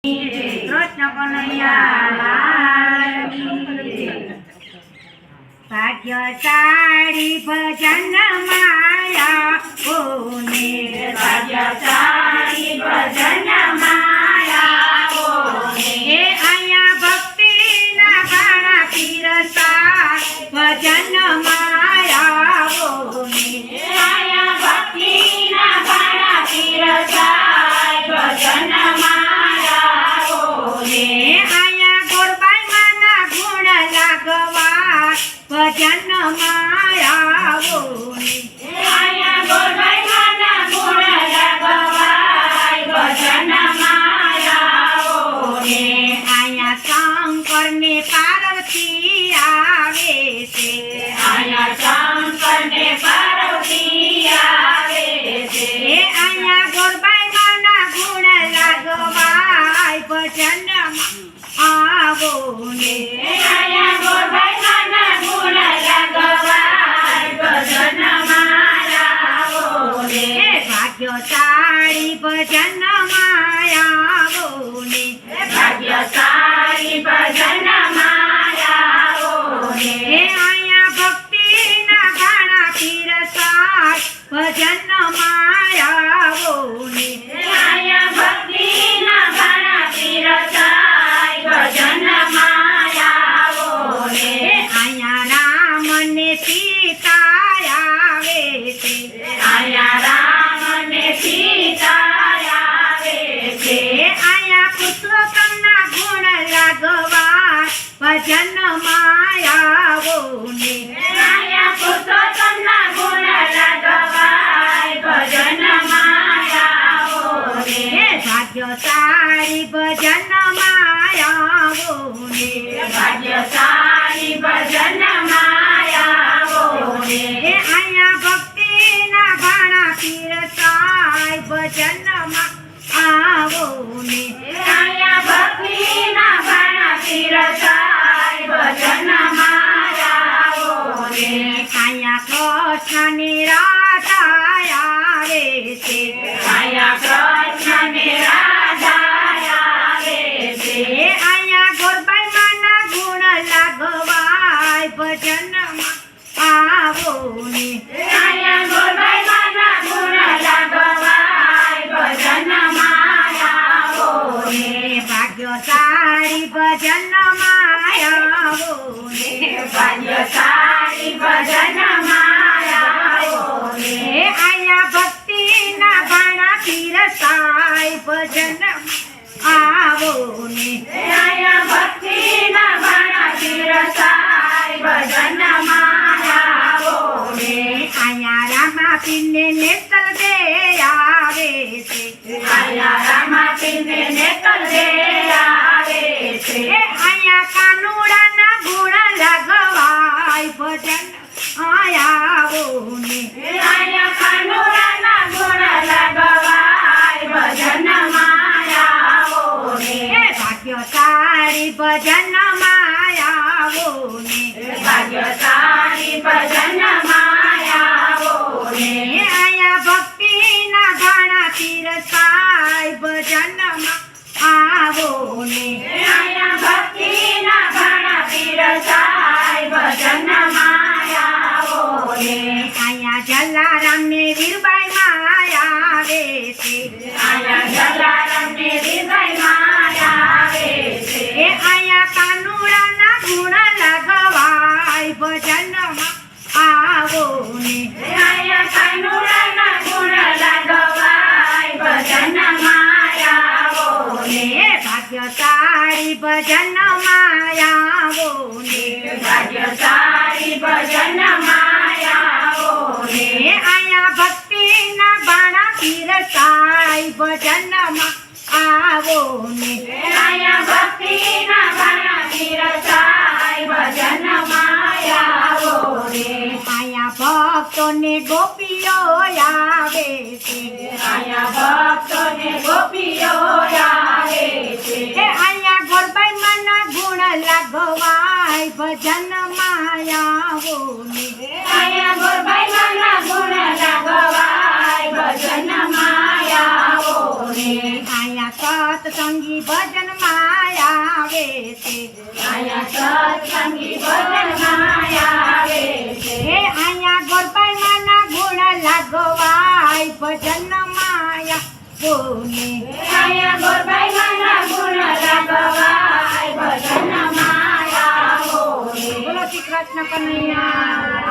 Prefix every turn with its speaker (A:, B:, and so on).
A: કૃષ્ણ કનૈયા ભાગ્યશાળી ભજન માયા કોને ભાગ્યશાળી ભજન માયા કોને એ અહીંયા ભક્તિના ભાણા પીરસા ભજન માયા કોને અહીંયા ભક્તિના ભાણા પીરસા ભજન માયા કોને અહીંયા ગોરબાઈ માના ગુણ લાગવા ભજન માયા કોને અહીંયા ગોરબાઈ માના ગુણ લાગવા ભજન માયા કોને અહીંયા શંકર ને પાર્વતી આવે છે અહીંયા શંકર ને પાર્વતી આવે છે અહીંયા ગોરબાઈ માના ગુણ લાગવા ભજન આવો ને અહીંયા ગોરબાઈ માના ગુણ લાગવા ભજન માયા ને ભાગ્યશાળી ભજન માયા ને ભાગ્યશાળી ભજન માયા ને અહીંયા ભક્તિના ભાણા પીરસાય ભજન માયા ને અહીંયા ભક્તિના ભાણા પીરસાય ભજન માયા ને અહીંયા રામ ને સીતા આવે છે અહીંયા રામ ને સીતા આવે છે અહીંયા પુરુષોત્તમના ગુણ લાગવા ભજન માયા ને અહીંયા પુરુષોત્તમના ગુણ લાગવા ભજન માયા ને ભાગ્યશાળી ભજન માયા ને ભાગ્યશાળી ભજન માયા ને અહીંયા ભક્તિના ભાણા પીરસાય ભજન આવો ને અહીંયા ભક્તિના ભાણા પીરસાય ભજન માયા ને અહીંયા કૃષ્ણ ને રાધા આવે છે અહીંયા કૃષ્ણ ને રાધા આવે છે અહીંયા ગોરબાઈ માના ગુણ લાગવાય ભજન આવો ને અહીંયા ગોરબાઈ માના ગુણ લાગવાય ભજન માયા ને ભાગ્યશાળી ભજન માયા ને ભાગ્યશાળી ભજન માયા ને અહીંયા ભક્તિના ભાણા પીરસાય ભજન આવો ને અહીંયા ભક્તિના ભાણા પીરસાય ભજન માયા ને અહીંયા રામાપીરને નેતલ દે આવે છે અહીંયા રામાપીરને નેતલ દે આવે છે અહીંયા કાનુડાના ગુણ લાગવાય ભજન આવો ને અહીંયા કાનુડાના ગુણ લાગવાય ભજન માયા ને ભાગ્યશાળી ભજન માયા ને ભાગ્યશાળી ભજન માયા ને અહીંયા ભક્તિના ભાણા પીરસાય ભજન આવો ને અહીંયા ભક્તિના ભાણા પીરસાય ભજન માયા ને અહીંયા જલારામ ને વીરબાઈ માયા આવે છે અહીંયા જલારામ ને વીરબાઈ માયા આવે છે અહીંયા કાનુડાના ગુણ લાગવાય ભજન આવો ને અહીંયા કાનુડાના ગુણ લાગવાય ભજન માયા ને ભાગ્યશાળી ભજન માયા ને ભાગ્યશાળી ભજન માયા ને અહીંયા ભક્તિના ભાણા પીરસાય ભજન આવો ને અહીંયા ભક્તિના ભાણા પીરસાય ભજન માયા ને અહીંયા ભક્તોને ગોપીઓ આવે છે અહીંયા ભક્તોને ગોપીઓ આવે છે અહીંયા ગોરબાઈ માના ગુણ લાગવાય ભજન માયા ને અહીંયા ગોરબાઈ માના ગુણ લાગવાય ભજન માયા ને અહીંયા સત્સંગી સત્સંગી ભજન આવે છે
B: અહીંયા સત્સંગી ભજનમાં આવે છે
A: હે અહીંયા ગોરબાઈ માના ગુણ લાગવાય ભજન માયા બોને
B: અહીંયા ગોરબાઈ માના ગુણ લાગવાય ભજનમાં આવો રે.
A: બોલો શ્રી કૃષ્ણ કનૈયા